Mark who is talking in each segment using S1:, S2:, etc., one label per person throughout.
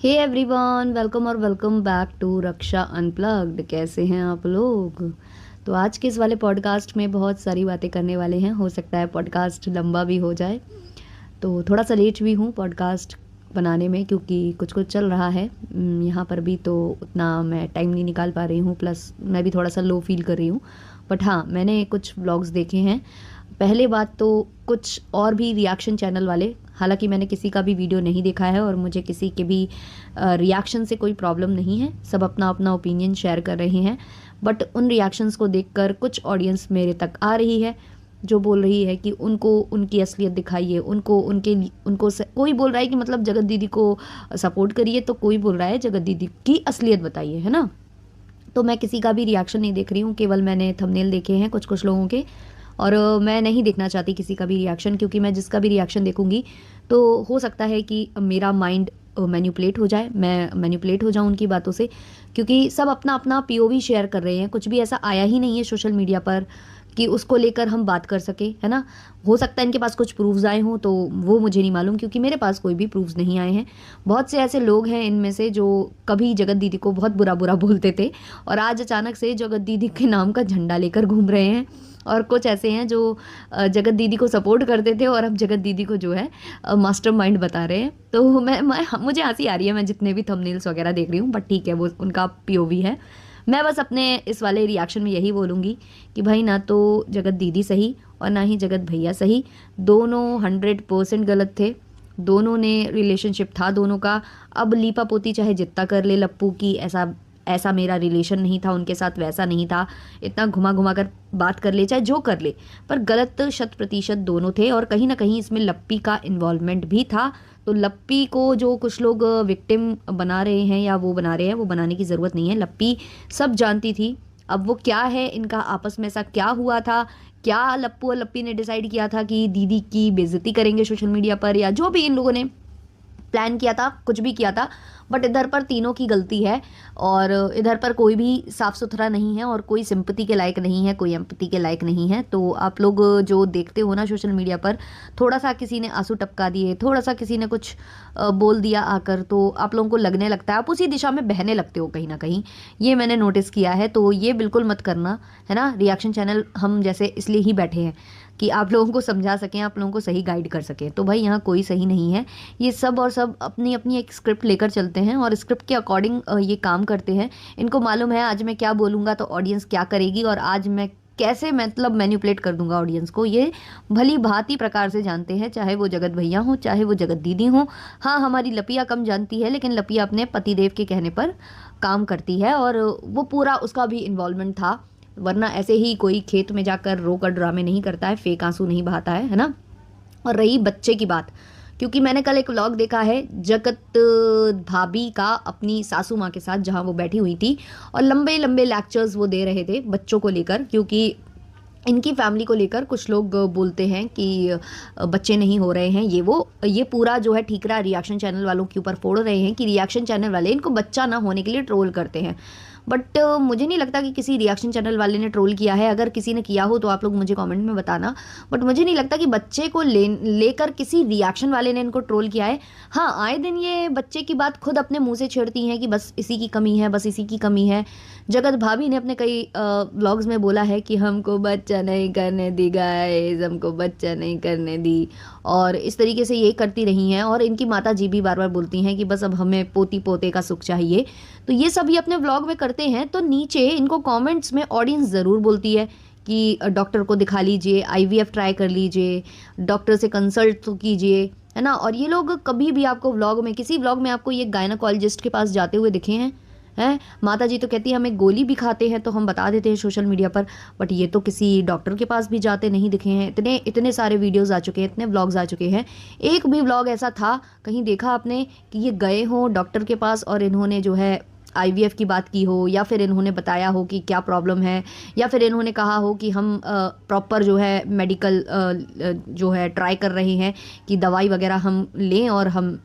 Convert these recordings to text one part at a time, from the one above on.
S1: हे everyone, welcome और welcome back to Raksha unplugged. कैसे हैं आप लोग? तो आज के इस वाले पॉडकास्ट में बहुत सारी बातें करने वाले हैं। हो सकता है पॉडकास्ट लंबा भी हो जाए, तो थोड़ा सा लेट भी हूँ पॉडकास्ट बनाने में, क्योंकि कुछ कुछ चल रहा है यहाँ पर भी, तो उतना मैं टाइम नहीं निकाल पा रही हूँ। प्लस मैं भी थोड़ा सा लो फील कर रही हूँ। बट हाँ, मैंने कुछ व्लॉग्स देखे हैं। पहले बात तो कुछ और भी रिएक्शन चैनल वाले, हालांकि मैंने किसी का भी वीडियो नहीं देखा है और मुझे किसी के भी रिएक्शन से कोई प्रॉब्लम नहीं है। सब अपना अपना ओपिनियन शेयर कर रहे हैं। बट उन रिएक्शंस को देखकर कुछ ऑडियंस मेरे तक आ रही है जो बोल रही है कि उनको उनकी असलियत दिखाइए, कोई बोल रहा है कि मतलब जगत दीदी को सपोर्ट करिए, तो कोई बोल रहा है जगत दीदी की असलियत बताइए, है ना। तो मैं किसी का भी रिएक्शन नहीं देख रही हूँ, केवल मैंने थंबनेल देखे हैं कुछ कुछ लोगों के। और मैं नहीं देखना चाहती किसी का भी रिएक्शन, क्योंकि मैं जिसका भी रिएक्शन देखूंगी तो हो सकता है कि मेरा माइंड मैनिपुलेट हो जाए, मैं मैनिपुलेट हो जाऊं उनकी बातों से। क्योंकि सब अपना अपना पीओवी शेयर कर रहे हैं, कुछ भी ऐसा आया ही नहीं है सोशल मीडिया पर कि उसको लेकर हम बात कर सके, है ना। हो सकता है इनके पास कुछ प्रूफ्स आए हों, तो वो मुझे नहीं मालूम, क्योंकि मेरे पास कोई भी प्रूफ्स नहीं आए हैं। बहुत से ऐसे लोग हैं इनमें से जो कभी जगत दीदी को बहुत बुरा बुरा बोलते थे और आज अचानक से जगत दीदी के नाम का झंडा लेकर घूम रहे हैं। और कुछ ऐसे हैं जो जगत दीदी को सपोर्ट करते थे और अब जगत दीदी को जो है मास्टरमाइंड बता रहे हैं। तो मुझे हंसी आ रही है, मैं जितने भी थंबनेल्स वगैरह देख रही हूँ। बट ठीक है, वो उनका पीओवी है। मैं बस अपने इस वाले रिएक्शन में यही बोलूँगी कि भाई, ना तो जगत दीदी सही और ना ही जगत भैया सही। दोनों 100% गलत थे। दोनों ने रिलेशनशिप था दोनों का। अब लीपा पोती चाहे जितना कर ले लप्पू की, ऐसा ऐसा मेरा रिलेशन नहीं था उनके साथ, वैसा नहीं था, इतना घुमा घुमा कर बात कर ले, चाहे जो कर ले, पर गलत 100% दोनों थे। और कहीं ना कहीं इसमें लप्पी का इन्वॉल्वमेंट भी था। तो लप्पी को जो कुछ लोग विक्टिम बना रहे हैं या वो बना रहे हैं, वो बनाने की ज़रूरत नहीं है। लप्पी सब जानती थी। अब वो क्या है, इनका आपस में ऐसा क्या हुआ था, क्या लप्पू और लप्पी ने डिसाइड किया था कि दीदी की बेइज्जती करेंगे सोशल मीडिया पर, या जो भी इन लोगों ने प्लान किया था, कुछ भी किया था। बट इधर पर तीनों की गलती है और इधर पर कोई भी साफ सुथरा नहीं है और कोई सिंपैथी के लायक नहीं है, कोई एम्पैथी के लायक नहीं है। तो आप लोग जो देखते हो ना सोशल मीडिया पर, थोड़ा सा किसी ने आंसू टपका दिए, थोड़ा सा किसी ने कुछ बोल दिया आकर, तो आप लोगों को लगने लगता है आप उसी दिशा में बहने लगते हो कहीं ना कहीं। ये मैंने नोटिस किया है। तो ये बिल्कुल मत करना, है ना। रिएक्शन चैनल हम जैसे इसलिए ही बैठे हैं कि आप लोगों को समझा सकें, आप लोगों को सही गाइड कर सकें। तो भाई, यहाँ कोई सही नहीं है। ये सब और सब अपनी अपनी एक स्क्रिप्ट लेकर चलते हैं और स्क्रिप्ट के अकॉर्डिंग ये काम करते हैं। इनको मालूम है आज मैं क्या बोलूँगा तो ऑडियंस क्या करेगी, और आज मैं कैसे मतलब मैनिपुलेट कर दूंगा ऑडियंस को, ये भली भांति प्रकार से जानते हैं। चाहे वो जगत भैया हो, चाहे वो जगत दीदी हो। हाँ, हमारी लपिया कम जानती है, लेकिन लपिया अपने पतिदेव के कहने पर काम करती है और वो पूरा उसका भी इन्वॉल्वमेंट था। वरना ऐसे ही कोई खेत में जाकर रोकर ड्रामे नहीं करता है, फेक आंसू नहीं बहाता है ना। और रही बच्चे की बात, क्योंकि मैंने कल एक व्लॉग देखा है जगत भाभी का अपनी सासू माँ के साथ, जहाँ वो बैठी हुई थी और लंबे लंबे लेक्चर्स वो दे रहे थे बच्चों को लेकर। क्योंकि इनकी फैमिली को लेकर कुछ लोग बोलते हैं कि बच्चे नहीं हो रहे हैं, ये पूरा जो है ठीकरा रिएक्शन चैनल वालों के ऊपर फोड़ रहे हैं कि रिएक्शन चैनल वाले इनको बच्चा ना होने के लिए ट्रोल करते हैं। बट मुझे नहीं लगता कि किसी रिएक्शन चैनल वाले ने ट्रोल किया है। अगर किसी ने किया हो तो आप लोग मुझे कमेंट में बताना। बट मुझे नहीं लगता कि बच्चे को लेकर किसी रिएक्शन वाले ने इनको ट्रोल किया है। हाँ, आए दिन ये बच्चे की बात खुद अपने मुंह से छेड़ती हैं कि बस इसी की कमी है, बस इसी की कमी है। जगत भाभी ने अपने कई व्लॉग्स में बोला है कि हमको बच्चा नहीं करने दी गाइस, हमको बच्चा नहीं करने दी, और इस तरीके से ये करती रही हैं। और इनकी माता जी भी बार बार बोलती हैं कि बस अब हमें पोती पोते का सुख चाहिए। तो ये सब ये अपने व्लॉग में करते हैं। तो नीचे इनको कमेंट्स में ऑडियंस ज़रूर बोलती है कि डॉक्टर को दिखा लीजिए, आईवीएफ ट्राई कर लीजिए, डॉक्टर से कंसल्ट तो कीजिए, है ना। और ये लोग कभी भी आपको व्लॉग में, किसी व्लॉग में आपको ये गायनाकोलॉजिस्ट के पास जाते हुए दिखे हैं? माता जी तो कहती है हमें गोली भी खाते हैं तो हम बता देते हैं सोशल मीडिया पर, बट ये तो किसी डॉक्टर के पास भी जाते नहीं दिखे हैं। इतने इतने सारे वीडियोस आ चुके हैं, इतने व्लॉग्स आ चुके हैं, एक भी व्लॉग ऐसा था कहीं देखा आपने कि ये गए हों डॉक्टर के पास और इन्होंने जो है आईवीएफ की बात की हो, या फिर इन्होंने बताया हो कि क्या प्रॉब्लम है, या फिर इन्होंने कहा हो कि हम प्रॉपर जो है मेडिकल जो है ट्राई कर रहे हैं कि दवाई वगैरह हम लें और हम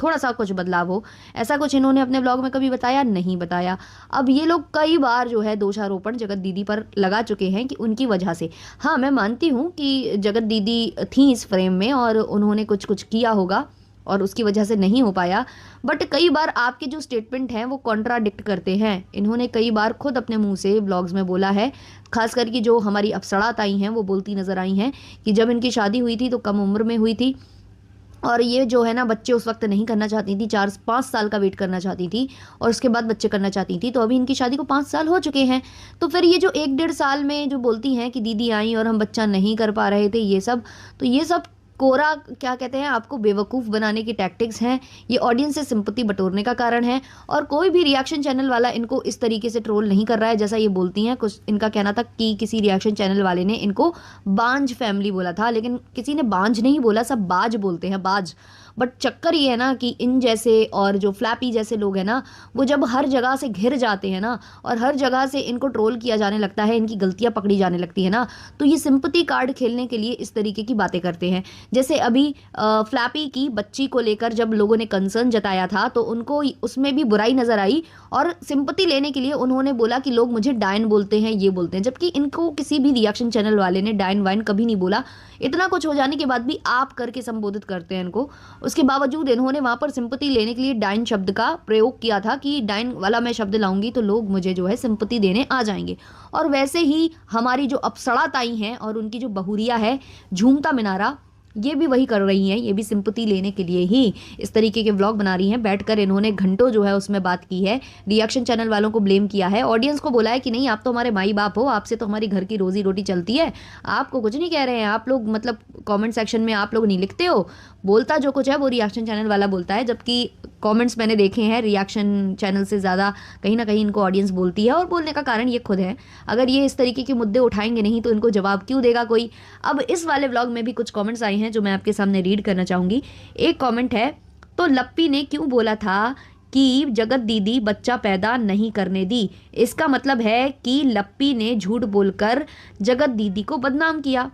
S1: थोड़ा सा कुछ बदलाव हो। ऐसा कुछ इन्होंने अपने ब्लॉग में कभी बताया नहीं बताया। अब ये लोग कई बार जो है दोषारोपण जगत दीदी पर लगा चुके हैं कि उनकी वजह से। हाँ, मैं मानती हूँ कि जगत दीदी थी इस फ्रेम में और उन्होंने कुछ कुछ किया होगा, और उसकी वजह से नहीं हो पाया। बट कई बार आपके जो स्टेटमेंट हैं वो कॉन्ट्राडिक्ट करते हैं। इन्होंने कई बार खुद अपने मुंह से व्लॉग्स में बोला है, खास करके जो हमारी अप्सरा ताई हैं वो बोलती नज़र आई हैं कि जब इनकी शादी हुई थी तो कम उम्र में हुई थी, और ये जो है ना बच्चे उस वक्त नहीं करना चाहती थी, 4-5 साल का वेट करना चाहती थी और उसके बाद बच्चे करना चाहती थी। तो अभी इनकी शादी को 5 साल हो चुके हैं। तो फिर ये जो 1-1.5 साल में जो बोलती हैं कि दीदी आई और हम बच्चा नहीं कर पा रहे थे, ये सब, तो ये सब कोरा क्या कहते हैं, आपको बेवकूफ़ बनाने की टैक्टिक्स हैं। ये ऑडियंस से सिंपत्ति बटोरने का कारण है। और कोई भी रिएक्शन चैनल वाला इनको इस तरीके से ट्रोल नहीं कर रहा है जैसा ये बोलती हैं। कुछ इनका कहना था कि किसी रिएक्शन चैनल वाले ने इनको बांझ फैमिली बोला था, लेकिन किसी ने बांझ नहीं बोला, सब बाज बोलते हैं, बाज। बट चक्कर ये है ना कि इन जैसे और जो फ्लैपी जैसे लोग हैं ना, वो जब हर जगह से घिर जाते हैं ना और हर जगह से इनको ट्रोल किया जाने लगता है, इनकी गलतियां पकड़ी जाने लगती है ना, तो ये सिंपैथी कार्ड खेलने के लिए इस तरीके की बातें करते हैं। जैसे अभी फ्लैपी की बच्ची को लेकर जब लोगों ने कंसर्न जताया था तो उनको उसमें भी बुराई नजर आई और सिंपैथी लेने के लिए उन्होंने बोला कि लोग मुझे डायन बोलते हैं, ये बोलते हैं, जबकि इनको किसी भी रिएक्शन चैनल वाले ने डायन वाइन कभी नहीं बोला। इतना कुछ हो जाने के बाद भी आप करके संबोधित करते हैं इनको। उसके बावजूद इन्होंने वहां पर सिंपैथी लेने के लिए डायन शब्द का प्रयोग किया था कि डायन वाला मैं शब्द लाऊंगी तो लोग मुझे जो है सिंपैथी देने आ जाएंगे। और वैसे ही हमारी जो अप्सरा ताई हैं और उनकी जो बहुरिया है झूमता मिनारा, ये भी वही कर रही हैं। ये भी सिंपैथी लेने के लिए ही इस तरीके के व्लॉग बना रही हैं। बैठकर इन्होंने घंटों जो है उसमें बात की है, रिएक्शन चैनल वालों को ब्लेम किया है, ऑडियंस को बोला है कि नहीं आप तो हमारे माई बाप हो, आपसे तो हमारी घर की रोजी रोटी चलती है, आपको कुछ नहीं कह रहे हैं। आप लोग मतलब कमेंट सेक्शन में आप लोग नहीं लिखते हो, बोलता जो कुछ है वो रिएक्शन चैनल वाला बोलता है। जबकि कमेंट्स मैंने देखे हैं रिएक्शन चैनल से ज़्यादा कहीं ना कहीं इनको ऑडियंस बोलती है, और बोलने का कारण ये खुद है। अगर ये इस तरीके के मुद्दे उठाएंगे नहीं तो इनको जवाब क्यों देगा कोई। अब इस वाले व्लॉग में भी कुछ कमेंट्स आए हैं जो मैं आपके सामने रीड करना चाहूँगी। एक कमेंट है, तो लप्पी ने क्यों बोला था कि जगत दीदी बच्चा पैदा नहीं करने दी, इसका मतलब है कि लप्पी ने झूठ बोलकर जगत दीदी को बदनाम किया।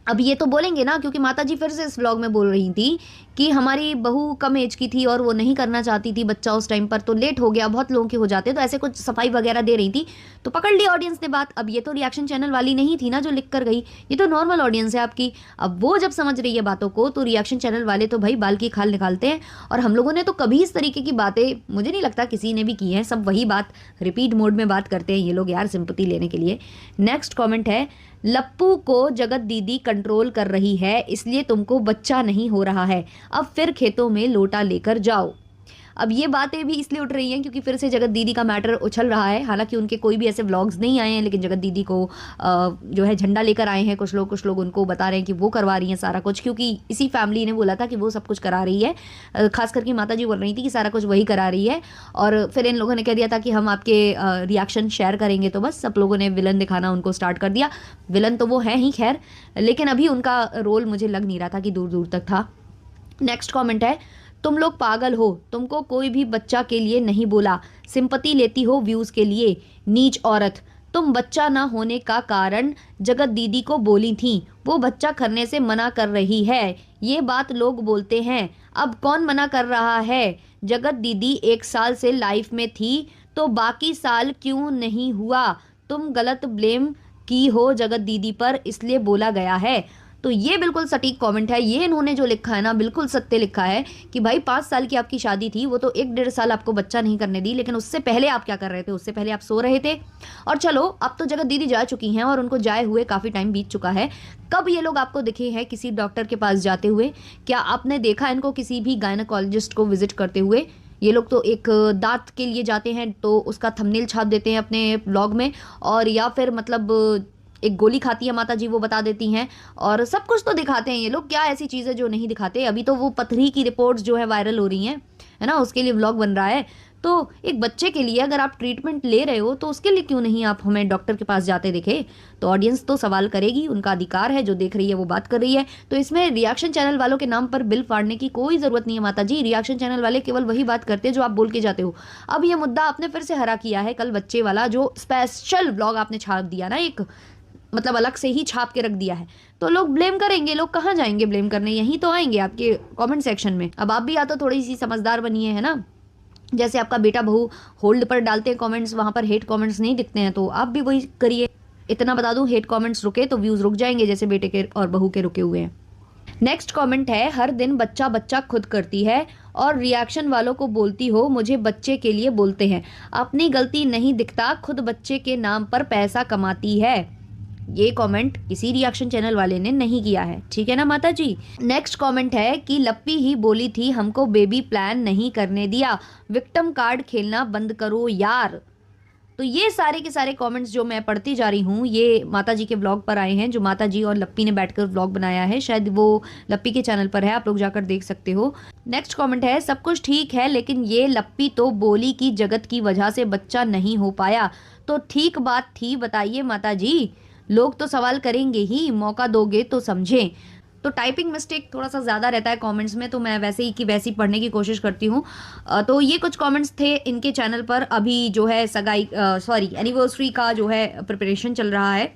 S1: अब ये तो बोलेंगे ना, क्योंकि माताजी फिर से इस व्लॉग में बोल रही थी कि हमारी बहू कम एज की थी और वो नहीं करना चाहती थी बच्चा उस टाइम पर, तो लेट हो गया, बहुत लोगों के हो जाते, तो ऐसे कुछ सफाई वगैरह दे रही थी, तो पकड़ ली ऑडियंस ने बात। अब ये तो रिएक्शन चैनल वाली नहीं थी ना जो लिख कर गई, ये तो नॉर्मल ऑडियंस है आपकी। अब वो जब समझ रही है बातों को तो रिएक्शन चैनल वाले तो भाई बाल की खाल निकालते हैं। और हम लोगों ने तो कभी इस तरीके की बातें मुझे नहीं लगता किसी ने भी की हैं, सब वही बात रिपीट मोड में बात करते हैं ये लोग यार सिंपैथी लेने के लिए। नेक्स्ट कॉमेंट है, लप्पू को जगत दीदी कंट्रोल कर रही है इसलिए तुमको बच्चा नहीं हो रहा है, अब फिर खेतों में लोटा लेकर जाओ। अब ये बातें भी इसलिए उठ रही हैं क्योंकि फिर से जगत दीदी का मैटर उछल रहा है। हालांकि उनके कोई भी ऐसे व्लॉग्स नहीं आए हैं, लेकिन जगत दीदी को जो है झंडा लेकर आए हैं कुछ लोग उनको बता रहे हैं कि वो करवा रही हैं सारा कुछ, क्योंकि इसी फैमिली ने बोला था कि वो सब कुछ करा रही है। खास करके माता जी बोल रही थी कि सारा कुछ वही करा रही है, और फिर इन लोगों ने कह दिया था कि हम आपके रिएक्शन शेयर करेंगे, तो बस सब लोगों ने विलन दिखाना उनको स्टार्ट कर दिया। विलन तो वो है ही खैर, लेकिन अभी उनका रोल मुझे लग नहीं रहा था कि दूर दूर तक था। नेक्स्ट कमेंट है, तुम लोग पागल हो, तुमको कोई भी बच्चा के लिए नहीं बोला, सिंपैथी लेती हो व्यूज के लिए, नीच औरत। तुम बच्चा ना होने का कारण जगत दीदी को बोली थी, वो बच्चा करने से मना कर रही है, ये बात लोग बोलते हैं, अब कौन मना कर रहा है। जगत दीदी 1 साल से लाइफ में थी तो बाकी साल क्यों नहीं हुआ, तुम गलत ब्लेम की हो जगत दीदी पर इसलिए बोला गया है। तो ये बिल्कुल सटीक कमेंट है, ये इन्होंने जो लिखा है ना बिल्कुल सत्य लिखा है कि भाई 5 साल की आपकी शादी थी, वो तो 1-1.5 साल आपको बच्चा नहीं करने दी, लेकिन उससे पहले आप क्या कर रहे थे, उससे पहले आप सो रहे थे। और चलो अब तो जगत दीदी जा चुकी हैं और उनको जाए हुए काफ़ी टाइम बीत चुका है। कब ये लोग आपको दिखे हैं किसी डॉक्टर के पास जाते हुए? क्या आपने देखा इनको किसी भी गायनेकोलॉजिस्ट को विजिट करते हुए? ये लोग तो एक दांत के लिए जाते हैं तो उसका थंबनेल छाप देते हैं अपने ब्लॉग में, और या फिर मतलब एक गोली खाती है माता जी वो बता देती हैं, और सब कुछ तो दिखाते हैं ये लोग। क्या ऐसी चीज़ें जो नहीं दिखाते? अभी तो वो पथरी की रिपोर्ट्स जो है वायरल हो रही हैं, है ना, उसके लिए व्लॉग बन रहा है। तो एक बच्चे के लिए अगर आप ट्रीटमेंट ले रहे हो तो उसके लिए क्यों नहीं आप हमें डॉक्टर के पास जाते दिखे? तो ऑडियंस तो सवाल करेगी, उनका अधिकार है, जो देख रही है वो बात कर रही है। तो इसमें रिएक्शन चैनल वालों के नाम पर बिल फाड़ने की कोई ज़रूरत नहीं है माता जी। रिएक्शन चैनल वाले केवल वही बात करते हैं जो आप बोल के जाते हो। अब ये मुद्दा आपने फिर से हरा किया है, कल बच्चे वाला जो स्पेशल व्लॉग आपने छाप दिया ना, एक मतलब अलग से ही छाप के रख दिया है, तो लोग ब्लेम करेंगे। लोग कहाँ जाएंगे ब्लेम करने? यहीं तो आएंगे आपके कमेंट सेक्शन में। अब आप भी या तो थोड़ी सी समझदार बनिए, है ना, जैसे आपका बेटा बहू होल्ड पर डालते हैं कमेंट्स, वहाँ पर हेट कमेंट्स नहीं दिखते हैं, तो आप भी वही करिए। इतना बता दूं, हेट कमेंट्स रुके तो व्यूज़ रुक जाएंगे, जैसे बेटे के और बहू के रुके हुए हैं। नेक्स्ट कमेंट है, हर दिन बच्चा बच्चा खुद करती है और रिएक्शन वालों को बोलती हो मुझे बच्चे के लिए बोलते हैं, अपनी गलती नहीं दिखता, खुद बच्चे के नाम पर पैसा कमाती है। ये कमेंट किसी रिएक्शन चैनल वाले ने नहीं किया है, ठीक है ना माता जी। नेक्स्ट कमेंट है कि लप्पी ही बोली थी हमको बेबी प्लान नहीं करने दिया, विक्टिम कार्ड खेलना बंद करो यार। तो ये सारे के सारे कमेंट्स जो मैं पढ़ती जा रही हूँ ये माता जी के व्लॉग पर आए हैं, जो माता जी और लप्पी ने बैठकर व्लॉग बनाया है, शायद वो लप्पी के चैनल पर है, आप लोग जाकर देख सकते हो। नेक्स्ट कमेंट है, सब कुछ ठीक है लेकिन ये लप्पी तो बोली कि जगत की वजह से बच्चा नहीं हो पाया, तो ठीक बात थी बताइए माता जी, लोग तो सवाल करेंगे ही, मौका दोगे तो समझें। तो टाइपिंग मिस्टेक थोड़ा सा ज़्यादा रहता है कमेंट्स में, तो मैं वैसे ही कि वैसे ही पढ़ने की कोशिश करती हूँ। तो ये कुछ कमेंट्स थे इनके चैनल पर। अभी जो है एनिवर्सरी का जो है प्रिपरेशन चल रहा है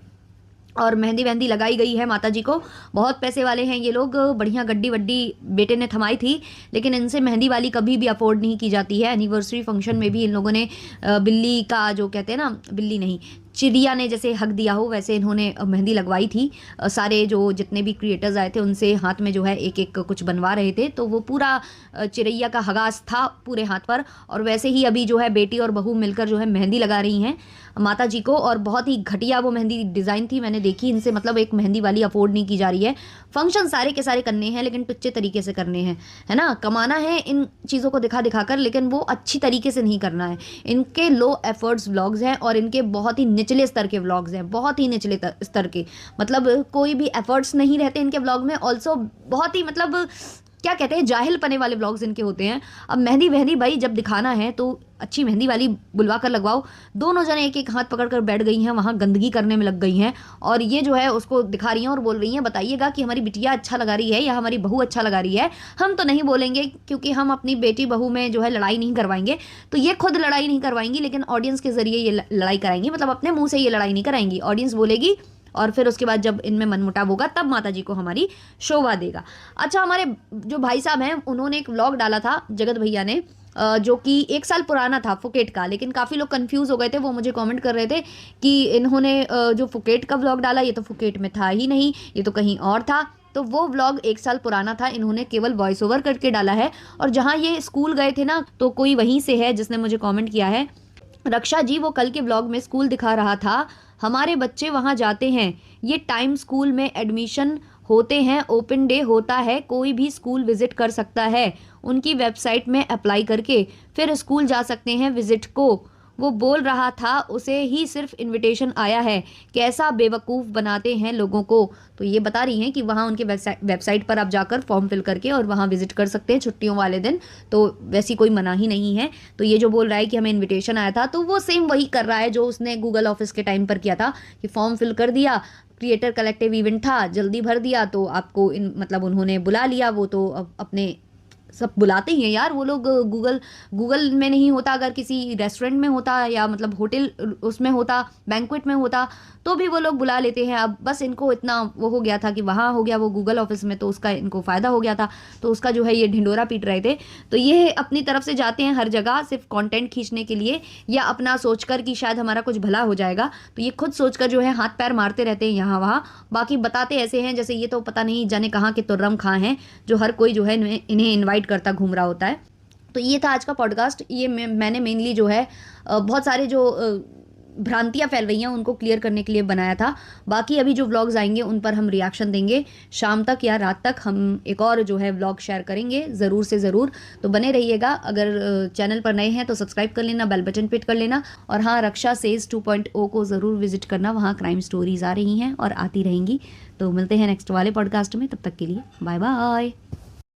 S1: और मेहंदी वहंदी लगाई गई है माता जी को। बहुत पैसे वाले हैं ये लोग, बढ़िया गड्डी वड्डी बेटे ने थमाई थी, लेकिन इनसे मेहंदी वाली कभी भी अफोर्ड नहीं की जाती है। एनिवर्सरी फंक्शन में भी इन लोगों ने बिल्ली का जो कहते हैं ना, बिल्ली नहीं चिड़िया ने जैसे हक दिया हो वैसे इन्होंने मेहंदी लगवाई थी। सारे जो जितने भी क्रिएटर्स आए थे उनसे हाथ में जो है एक एक कुछ बनवा रहे थे, तो वो पूरा चिड़ैया का हगास था पूरे हाथ पर। और वैसे ही अभी जो है बेटी और बहू मिलकर जो है मेहंदी लगा रही हैं माता जी को, और बहुत ही घटिया वो मेहंदी डिज़ाइन थी, मैंने देखी। इनसे मतलब एक मेहंदी वाली अफोर्ड नहीं की जा रही है। फंक्शन सारे के सारे करने हैं लेकिन टुच्चे तरीके से करने हैं, है ना, कमाना है इन चीज़ों को दिखा दिखा कर, लेकिन वो अच्छी तरीके से नहीं करना है। इनके लो एफर्ट्स व्लॉग्स हैं और इनके बहुत ही निचले स्तर के व्लॉग्स हैं, बहुत ही निचले स्तर के, मतलब कोई भी एफर्ट्स नहीं रहते इनके व्लॉग में। ऑल्सो बहुत ही मतलब क्या कहते हैं, जाहिल पने वाले व्लॉग्स इनके होते हैं। अब मेहंदी वहंदी भाई जब दिखाना है तो अच्छी मेहंदी वाली बुलवा कर लगवाओ। दोनों जने एक एक हाथ पकड़ कर बैठ गई हैं, वहाँ गंदगी करने में लग गई हैं, और ये जो है उसको दिखा रही हैं और बोल रही हैं बताइएगा कि हमारी बिटिया अच्छा लगा रही है या हमारी बहू अच्छा लगा रही है। हम तो नहीं बोलेंगे क्योंकि हम अपनी बेटी बहू में जो है लड़ाई नहीं करवाएंगे। तो ये खुद लड़ाई नहीं करवाएंगी लेकिन ऑडियंस के जरिए ये लड़ाई कराएंगी, मतलब अपने मुंह से ये लड़ाई नहीं कराएंगी, ऑडियंस बोलेगी और फिर उसके बाद जब इनमें मनमुटाव होगा तब माता जी को हमारी शोभा देगा। अच्छा, हमारे जो भाई साहब हैं उन्होंने एक व्लॉग डाला था जगत भैया ने, जो कि 1 साल पुराना था फुकेट का, लेकिन काफ़ी लोग कंफ्यूज हो गए थे। वो मुझे कमेंट कर रहे थे कि इन्होंने जो फुकेट का व्लॉग डाला ये तो फुकेट में था ही नहीं, ये तो कहीं और था। तो वो व्लॉग 1 साल पुराना था, इन्होंने केवल वॉइस ओवर करके डाला है। और जहाँ ये स्कूल गए थे ना, तो कोई वहीं से है जिसने मुझे कॉमेंट किया है, रक्षा जी वो कल के व्लॉग में स्कूल दिखा रहा था, हमारे बच्चे वहाँ जाते हैं, ये टाइम स्कूल में एडमिशन होते हैं, ओपन डे होता है, कोई भी स्कूल विजिट कर सकता है, उनकी वेबसाइट में अप्लाई करके फिर स्कूल जा सकते हैं विजिट को। वो बोल रहा था उसे ही सिर्फ इनविटेशन आया है, कैसा बेवकूफ़ बनाते हैं लोगों को। तो ये बता रही हैं कि वहाँ उनके वेबसाइट पर आप जाकर फॉर्म फिल करके और वहाँ विजिट कर सकते हैं छुट्टियों वाले दिन, तो वैसी कोई मना ही नहीं है। तो ये जो बोल रहा है कि हमें इन्विटेशन आया था, तो वो सेम वही कर रहा है जो उसने गूगल ऑफिस के टाइम पर किया था कि फॉर्म फिल कर दिया, क्रिएटर कलेक्टिव इवेंट था, जल्दी भर दिया तो आपको मतलब उन्होंने बुला लिया। वो तो अपने सब बुलाते ही हैं यार वो लोग, गूगल में नहीं होता, अगर किसी रेस्टोरेंट में होता या मतलब होटल उसमें होता, बैंक्वेट में होता, तो भी वो लोग बुला लेते हैं। अब बस इनको इतना वो हो गया था कि वहाँ हो गया वो गूगल ऑफिस में, तो उसका इनको फ़ायदा हो गया था, तो उसका जो है ये ढिंडोरा पीट रहे थे। तो ये अपनी तरफ से जाते हैं हर जगह सिर्फ कंटेंट खींचने के लिए, या अपना सोचकर कि शायद हमारा कुछ भला हो जाएगा, तो ये खुद सोचकर जो है हाथ पैर मारते रहते हैं यहाँ वहाँ। बाकी बताते ऐसे हैं जैसे ये तो पता नहीं जाने कहाँ के तुर्रम खां हैं, जो हर कोई जो है इन्हें इन्वाइट करता घूम रहा होता है। तो ये था आज का पॉडकास्ट। ये मैंने मेनली जो है बहुत सारे जो भ्रांतियाँ फैल रही हैं उनको क्लियर करने के लिए बनाया था। बाकी अभी जो व्लॉग्स आएंगे उन पर हम रिएक्शन देंगे, शाम तक या रात तक हम एक और जो है व्लॉग शेयर करेंगे ज़रूर से ज़रूर। तो बने रहिएगा। अगर चैनल पर नए हैं तो सब्सक्राइब कर लेना, बेल बटन हिट कर लेना, और हाँ, रक्षा सेज 2.0 को ज़रूर विजिट करना, वहाँ क्राइम स्टोरीज़ आ रही हैं और आती रहेंगी। तो मिलते हैं नेक्स्ट वाले पॉडकास्ट में, तब तक के लिए बाय बाय।